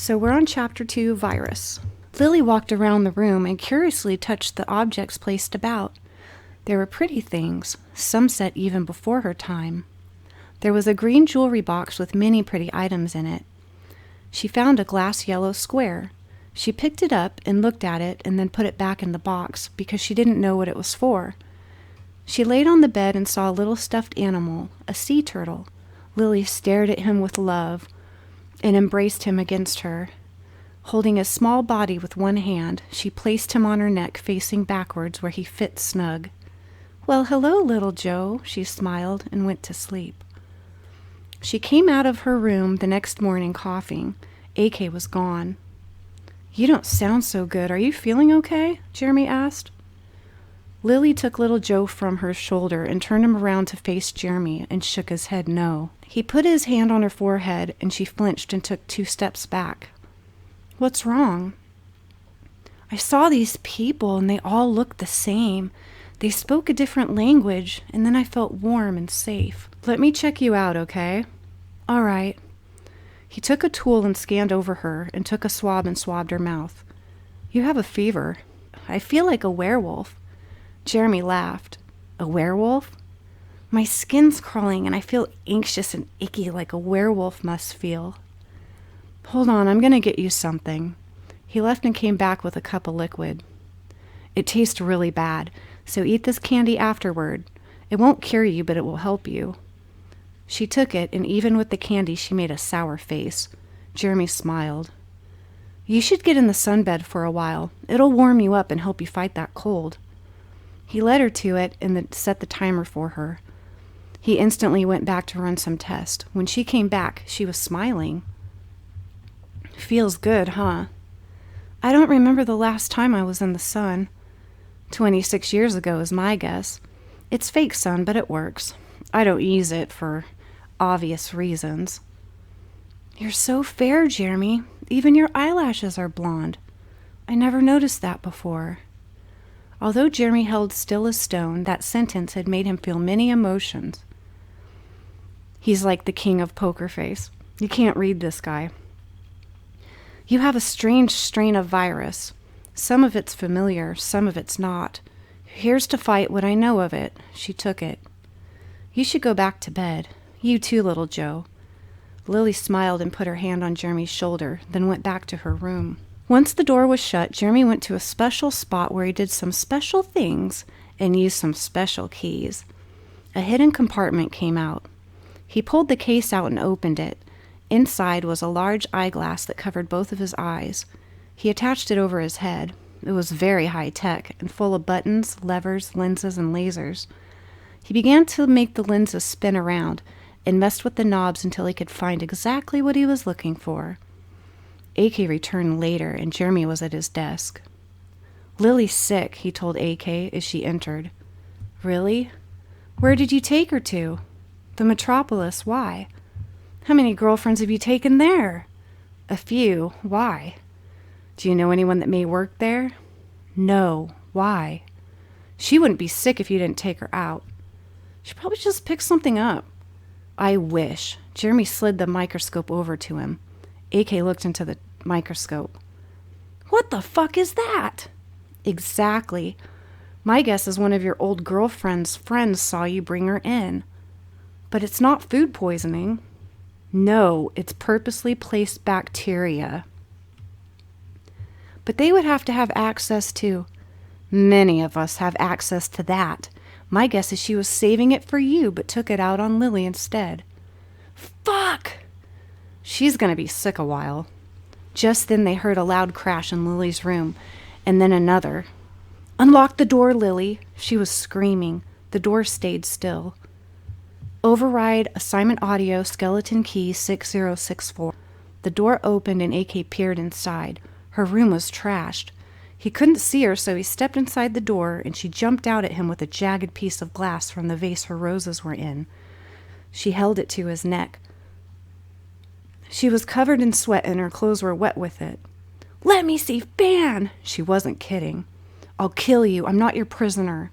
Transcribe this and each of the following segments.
So we're on Chapter 2, Virus. Lily walked around the room and curiously touched the objects placed about. There were pretty things, some set even before her time. There was a green jewelry box with many pretty items in it. She found a glass yellow square. She picked it up and looked at it and then put it back in the box because she didn't know what it was for. She laid on the bed and saw a little stuffed animal, a sea turtle. Lily stared at him with love and embraced him against her. Holding his small body with one hand, she placed him on her neck facing backwards where he fit snug. "Well, hello, little Joe," she smiled and went to sleep. She came out of her room the next morning coughing. AK was gone. "You don't sound so good. Are you feeling okay?" Jeremy asked. Lily took little Joe from her shoulder and turned him around to face Jeremy and shook his head no. He put his hand on her forehead and she flinched and took 2 steps back. "What's wrong?" "I saw these people and they all looked the same. They spoke a different language and then I felt warm and safe." "Let me check you out, okay?" "All right." He took a tool and scanned over her and took a swab and swabbed her mouth. "You have a fever." "I feel like a werewolf." Jeremy laughed. "A werewolf?" "My skin's crawling and I feel anxious and icky like a werewolf must feel." "Hold on, I'm going to get you something." He left and came back with a cup of liquid. "It tastes really bad, so eat this candy afterward. It won't cure you, but it will help you." She took it, and even with the candy, she made a sour face. Jeremy smiled. "You should get in the sunbed for a while. It'll warm you up and help you fight that cold." He led her to it and set the timer for her. He instantly went back to run some tests. When she came back, she was smiling. "Feels good, huh?" "I don't remember the last time I was in the sun." 26 years ago is my guess. It's fake sun, but it works. I don't use it for obvious reasons. "You're so fair, Jeremy. Even your eyelashes are blonde. I never noticed that before." Although Jeremy held still as stone, that sentence had made him feel many emotions. He's like the king of poker face. You can't read this guy. "You have a strange strain of virus. Some of it's familiar, some of it's not. Here's to fight what I know of it." She took it. "You should go back to bed. You too, little Joe." Lily smiled and put her hand on Jeremy's shoulder, then went back to her room. Once the door was shut, Jeremy went to a special spot where he did some special things and used some special keys. A hidden compartment came out. He pulled the case out and opened it. Inside was a large eyeglass that covered both of his eyes. He attached it over his head. It was very high-tech and full of buttons, levers, lenses, and lasers. He began to make the lenses spin around and messed with the knobs until he could find exactly what he was looking for. AK returned later, and Jeremy was at his desk. "Lily's sick," he told AK as she entered. "Really? Where did you take her to?" "The Metropolis. Why?" "How many girlfriends have you taken there?" "A few. Why?" "Do you know anyone that may work there?" "No. Why?" "She wouldn't be sick if you didn't take her out." "She probably just picked something up." "I wish." Jeremy slid the microscope over to him. AK looked into the microscope. "What the fuck is that?" "Exactly. My guess is one of your old girlfriend's friends saw you bring her in." "But it's not food poisoning." "No, it's purposely placed bacteria." "But they would have to have access to—" "Many of us have access to that. My guess is she was saving it for you, but took it out on Lily instead." "Fuck!" "She's going to be sick a while." Just then they heard a loud crash in Lily's room, and then another. "Unlock the door, Lily!" She was screaming. The door stayed still. "Override assignment audio skeleton key 6064. The door opened and AK peered inside. Her room was trashed. He couldn't see her, so he stepped inside the door, and she jumped out at him with a jagged piece of glass from the vase her roses were in. She held it to his neck. She was covered in sweat, and her clothes were wet with it. "Let me see Fan!" She wasn't kidding. "I'll kill you. I'm not your prisoner."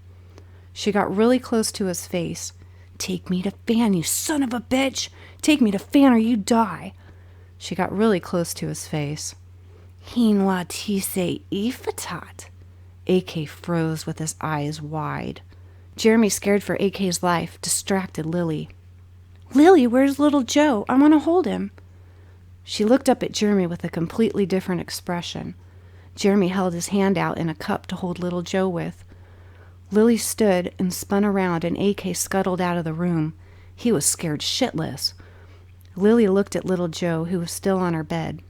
She got really close to his face. "Take me to Fan, you son of a bitch! Take me to Fan or you die!" She got really close to his face. Hinwa tise ifatat. AK froze with his eyes wide. Jeremy, scared for AK's life, distracted Lily. Lily, where's little Joe? I want to hold him. She looked up at Jeremy with a completely different expression. Jeremy held his hand out in a cup to hold little Joe with. Lily stood and spun around, and AK scuttled out of the room. He was scared shitless. Lily looked at little Joe, who was still on her bed.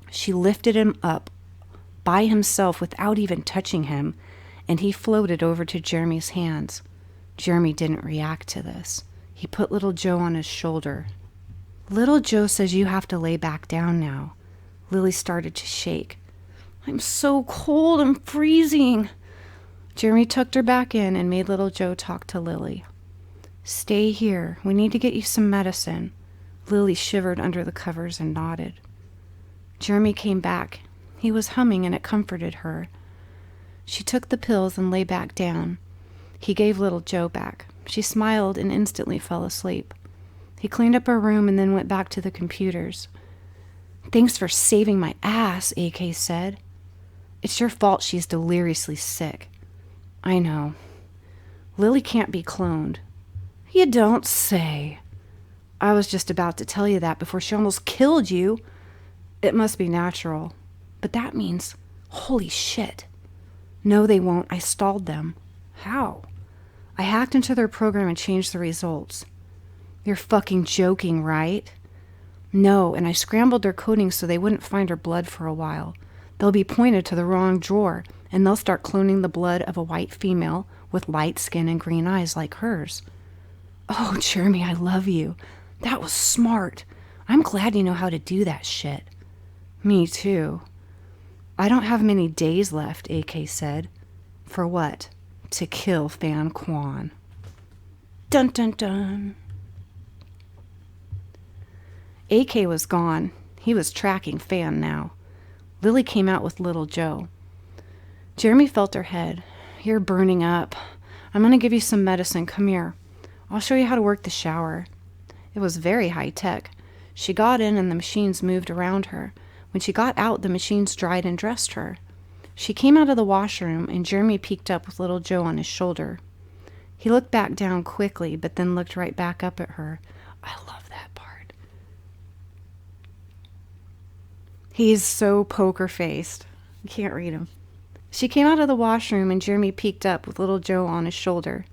She lifted him up by himself without even touching him, and he floated over to Jeremy's hands. Jeremy didn't react to this. He put little Joe on his shoulder. Little Joe says you have to lay back down now. Lily started to shake. I'm so cold, I'm freezing. Jeremy tucked her back in and made little Joe talk to Lily. Stay here. We need to get you some medicine. Lily shivered under the covers and nodded. Jeremy came back. He was humming, and it comforted her. She took the pills and lay back down. He gave little Joe back. She smiled and instantly fell asleep. He cleaned up her room and then went back to the computers. Thanks for saving my ass, AK said. It's your fault she's deliriously sick. I know. Lily can't be cloned. You don't say. I was just about to tell you that before she almost killed you. It must be natural. But that means, holy shit. No, they won't. I stalled them. How? I hacked into their program and changed the results. You're fucking joking, right? No, and I scrambled their coding so they wouldn't find her blood for a while. They'll be pointed to the wrong drawer, and they'll start cloning the blood of a white female with light skin and green eyes like hers. Oh, Jeremy, I love you. That was smart. I'm glad you know how to do that shit. Me too. I don't have many days left, AK said. For what? To kill Fan Quan. Dun dun dun. AK was gone. He was tracking Fan now. Lily came out with little Joe. Jeremy felt her head. You're burning up. I'm going to give you some medicine. Come here. I'll show you how to work the shower. It was very high tech. She got in and the machines moved around her. When she got out, the machines dried and dressed her. She came out of the washroom and Jeremy peeked up with little Joe on his shoulder. He looked back down quickly, but then looked right back up at her. I love that part. He's so poker-faced. You can't read him. She came out of the washroom and Jeremy peeked up with little Joe on his shoulder.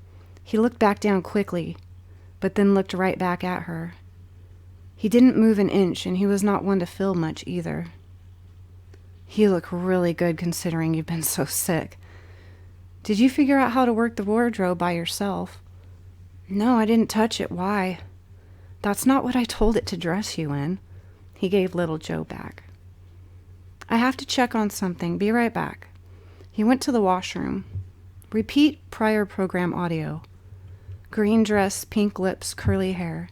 He looked back down quickly, but then looked right back at her. He didn't move an inch, and he was not one to feel much either. You look really good considering you've been so sick. Did you figure out how to work the wardrobe by yourself? No, I didn't touch it. Why? That's not what I told it to dress you in. He gave little Joe back. I have to check on something. Be right back. He went to the washroom. Repeat prior program audio. Green dress, pink lips, curly hair.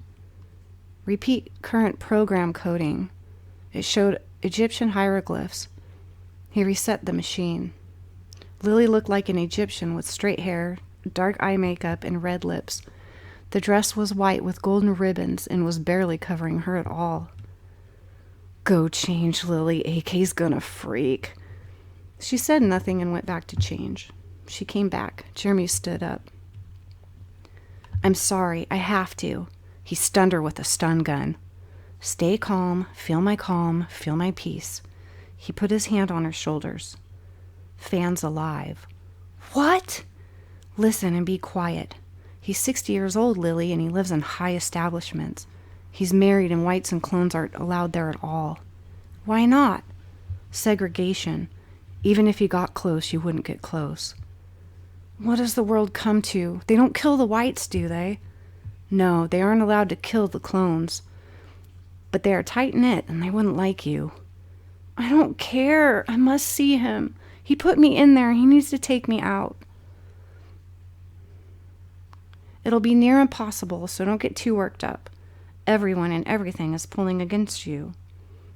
Repeat current program coding. It showed Egyptian hieroglyphs. He reset the machine. Lily looked like an Egyptian with straight hair, dark eye makeup, and red lips. The dress was white with golden ribbons and was barely covering her at all. Go change, Lily. AK's gonna freak. She said nothing and went back to change. She came back. Jeremy stood up. I'm sorry. I have to. He stunned her with a stun gun. Stay calm. Feel my peace. He put his hand on her shoulders. Fan's alive. What? Listen and be quiet. He's 60 years old, Lily, and he lives in high establishments. He's married and whites and clones aren't allowed there at all. Why not? Segregation. Even if you got close, you wouldn't get close. What does the world come to? They don't kill the whites, do they? No, they aren't allowed to kill the clones. But they are tight-knit, and they wouldn't like you. I don't care. I must see him. He put me in there. He needs to take me out. It'll be near impossible, so don't get too worked up. Everyone and everything is pulling against you.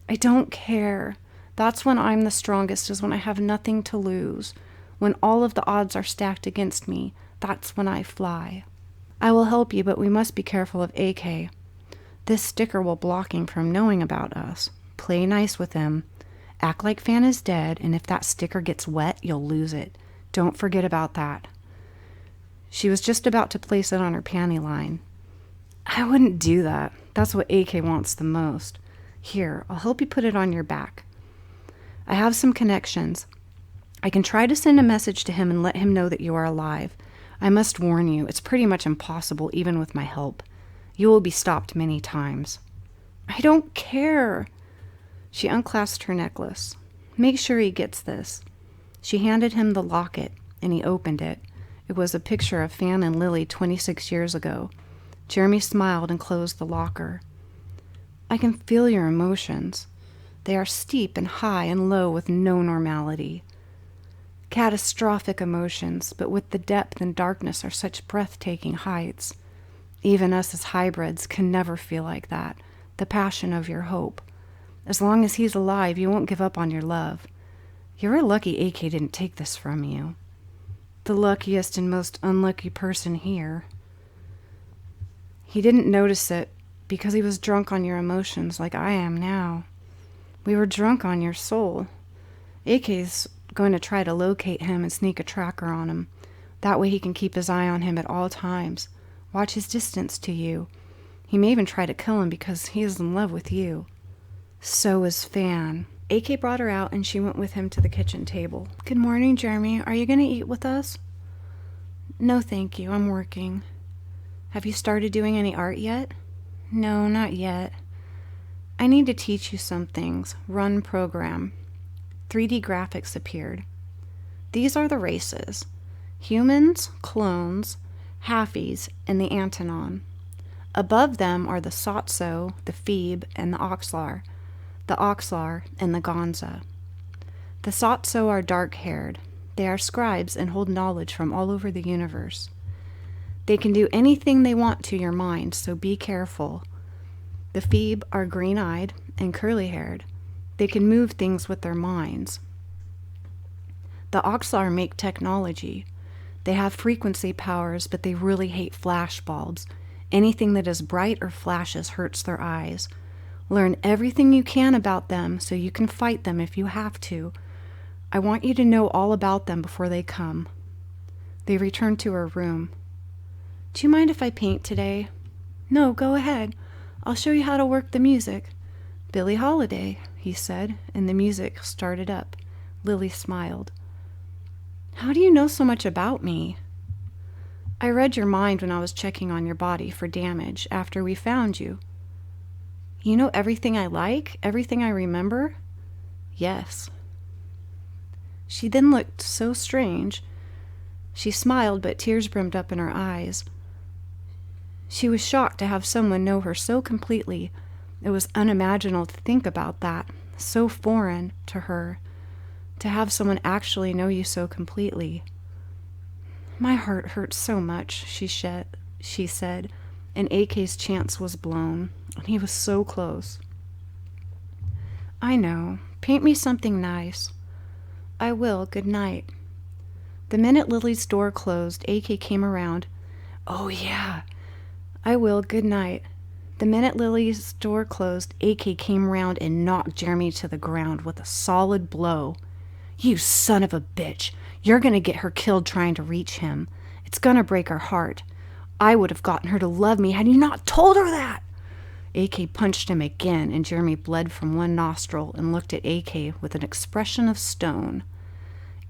I don't care. That's when I'm the strongest, is when I have nothing to lose. When all of the odds are stacked against me, that's when I fly. I will help you, but we must be careful of AK. This sticker will block him from knowing about us. Play nice with him. Act like Fan is dead, and if that sticker gets wet, you'll lose it. Don't forget about that. She was just about to place it on her panty line. I wouldn't do that. That's what AK wants the most. Here, I'll help you put it on your back. I have some connections. I can try to send a message to him and let him know that you are alive. I must warn you, it's pretty much impossible even with my help. You will be stopped many times. I don't care. She unclasped her necklace. Make sure he gets this. She handed him the locket, and he opened it. It was a picture of Fan and Lily 26 years ago. Jeremy smiled and closed the locker. I can feel your emotions. They are steep and high and low with no normality. Catastrophic emotions, but with the depth and darkness are such breathtaking heights. Even us as hybrids can never feel like that, the passion of your hope. As long as he's alive, you won't give up on your love. You're lucky AK didn't take this from you. The luckiest and most unlucky person here. He didn't notice it because he was drunk on your emotions like I am now. We were drunk on your soul. AK's going to try to locate him and sneak a tracker on him. That way he can keep his eye on him at all times. Watch his distance to you. He may even try to kill him because he is in love with you. So is Fan. AK brought her out and she went with him to the kitchen table. Good morning, Jeremy. Are you going to eat with us? No, thank you. I'm working. Have you started doing any art yet? No, not yet. I need to teach you some things. Run program. 3D graphics appeared. These are the races. Humans, clones, halfies, and the Antonon. Above them are the Sotso, the Phoebe, and the Oxlar and the Gonza. The Sotso are dark-haired. They are scribes and hold knowledge from all over the universe. They can do anything they want to your mind, so be careful. The Phoebe are green-eyed and curly-haired. They can move things with their minds. The Oxlar make technology. They have frequency powers, but they really hate flash bulbs. Anything that is bright or flashes hurts their eyes. Learn everything you can about them so you can fight them if you have to. I want you to know all about them before they come. They returned to her room. Do you mind if I paint today? No, go ahead. I'll show you how to work the music. Billie Holiday, he said, and the music started up. Lily smiled. How do you know so much about me? I read your mind when I was checking on your body for damage after we found you. You know everything I like? Everything I remember? Yes. She then looked so strange. She smiled, but tears brimmed up in her eyes. She was shocked to have someone know her so completely. It was unimaginable to think about that, so foreign to her, to have someone actually know you so completely. My heart hurts so much, she said, and AK's chance was blown, and he was so close. I know. Paint me something nice. I will. Good night. The minute Lily's door closed, AK came around. Oh, yeah. I will. Good night. The minute Lily's door closed, AK came around and knocked Jeremy to the ground with a solid blow. You son of a bitch. You're going to get her killed trying to reach him. It's going to break her heart. I would have gotten her to love me had you not told her that. AK punched him again, and Jeremy bled from one nostril and looked at AK with an expression of stone.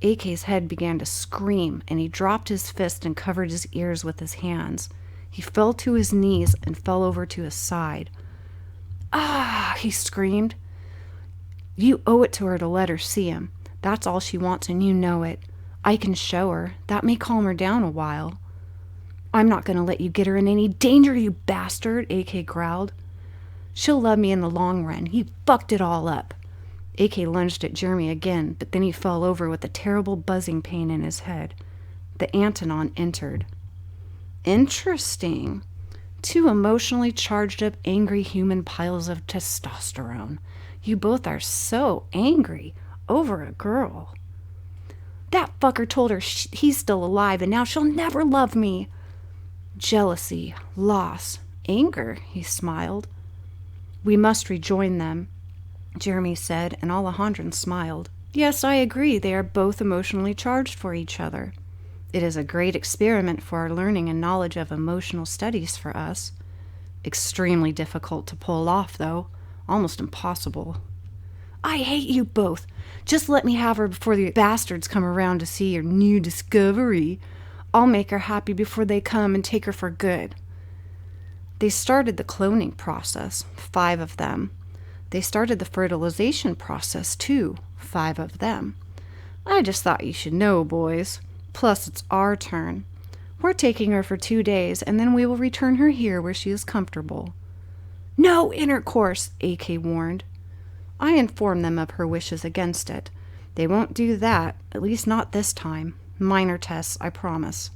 AK's head began to scream, and he dropped his fist and covered his ears with his hands. He fell to his knees and fell over to his side. Ah, he screamed. You owe it to her to let her see him. That's all she wants, and you know it. I can show her. That may calm her down a while. I'm not going to let you get her in any danger, you bastard, AK growled. She'll love me in the long run. He fucked it all up. AK lunged at Jeremy again, but then he fell over with a terrible buzzing pain in his head. The Antonon entered. Interesting. Two emotionally charged up, angry human piles of testosterone. You both are so angry over a girl. That fucker told her he's still alive and now she'll never love me. Jealousy, loss, anger, he smiled. We must rejoin them, Jeremy said, and Alejandro smiled. Yes, I agree. They are both emotionally charged for each other. It is a great experiment for our learning and knowledge of emotional studies for us. Extremely difficult to pull off, though. Almost impossible. I hate you both. Just let me have her before the bastards come around to see your new discovery. I'll make her happy before they come and take her for good. They started the cloning process, 5 of them. They started the fertilization process, too, 5 of them. I just thought you should know, boys. Plus, it's our turn. We're taking her for 2 days, and then we will return her here where she is comfortable. No intercourse, AK warned. I informed them of her wishes against it. They won't do that, at least not this time. Minor tests, I promise.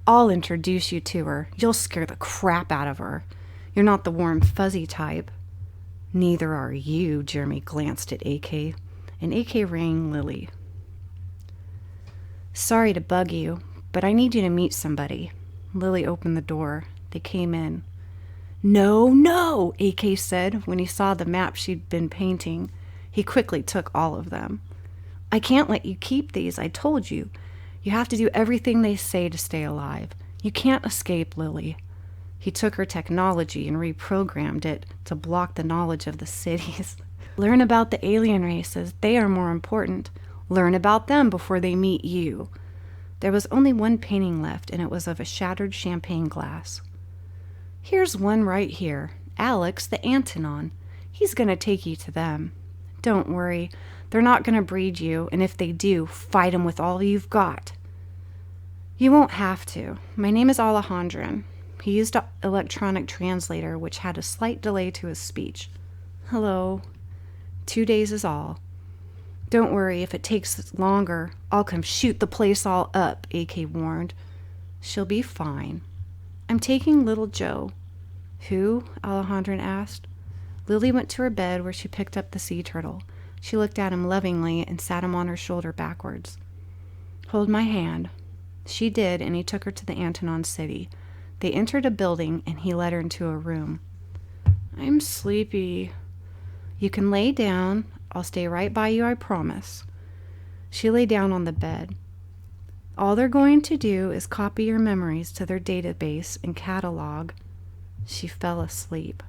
I'll introduce you to her. You'll scare the crap out of her. You're not the warm, fuzzy type. Neither are you, Jeremy glanced at AK, and AK rang Lily. Sorry to bug you, but I need you to meet somebody. Lily opened the door. They came in. No, no, AK said when he saw the map she'd been painting. He quickly took all of them. I can't let you keep these, I told you. You have to do everything they say to stay alive. You can't escape, Lily. He took her technology and reprogrammed it to block the knowledge of the cities. Learn about the alien races. They are more important. Learn about them before they meet you. There was only one painting left, and it was of a shattered champagne glass. Here's one right here. Alex, the Antonon. He's going to take you to them. Don't worry. They're not going to breed you, and if they do, fight them with all you've got. You won't have to. My name is Alejandro. He used an electronic translator, which had a slight delay to his speech. Hello. 2 days is all. Don't worry, if it takes longer, I'll come shoot the place all up, AK warned. She'll be fine. I'm taking little Joe. Who? Alejandro asked. Lily went to her bed where she picked up the sea turtle. She looked at him lovingly and sat him on her shoulder backwards. Hold my hand. She did, and he took her to the Antonon city. They entered a building, and he led her into a room. I'm sleepy. You can lay down. I'll stay right by you, I promise. She lay down on the bed. All they're going to do is copy your memories to their database and catalog. She fell asleep.